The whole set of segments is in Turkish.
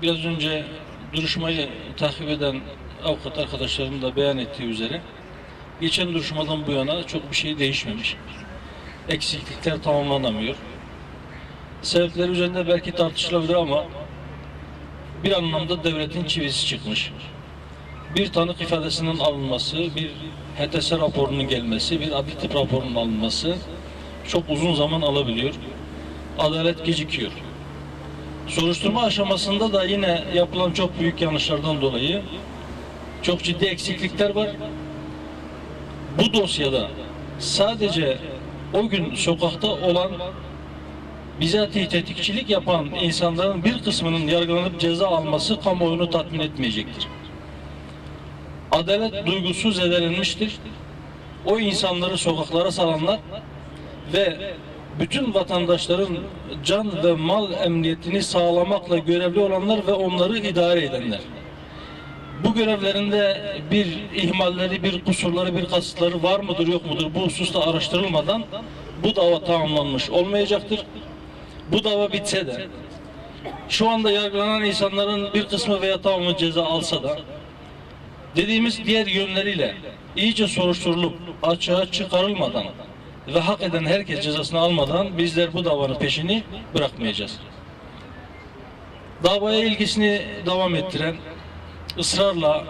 Biraz önce duruşmayı takip eden avukat arkadaşlarım da beyan ettiği üzere geçen duruşmadan bu yana çok bir şey değişmemiş. Eksiklikler tamamlanamıyor. Sebepler üzerinde belki tartışılabilir ama bir anlamda devletin çivisi çıkmış. Bir tanık ifadesinin alınması, bir HTS raporunun gelmesi, bir adli tıp raporunun alınması çok uzun zaman alabiliyor. Adalet gecikiyor. Soruşturma aşamasında da yine yapılan çok büyük yanlışlardan dolayı çok ciddi eksiklikler var. Bu dosyada sadece o gün sokakta olan bizatihi tetikçilik yapan insanların bir kısmının yargılanıp ceza alması kamuoyunu tatmin etmeyecektir. Adalet duygusu zedelenmiştir. O insanları sokaklara salanlar ve bütün vatandaşların can ve mal emniyetini sağlamakla görevli olanlar ve onları idare edenler. Bu görevlerinde bir ihmalleri, bir kusurları, bir kasıtları var mıdır, yok mudur? Bu hususta araştırılmadan bu dava tamamlanmış olmayacaktır. Bu dava bitse de şu anda yargılanan insanların bir kısmı veya tamamı ceza alsa da dediğimiz diğer yönleriyle iyice soruşturulup açığa çıkarılmadan ve hak eden herkes cezasını almadan bizler bu davanın peşini bırakmayacağız. Davaya ilgisini devam ettiren, ısrarla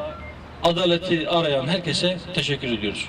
adaleti arayan herkese teşekkür ediyoruz.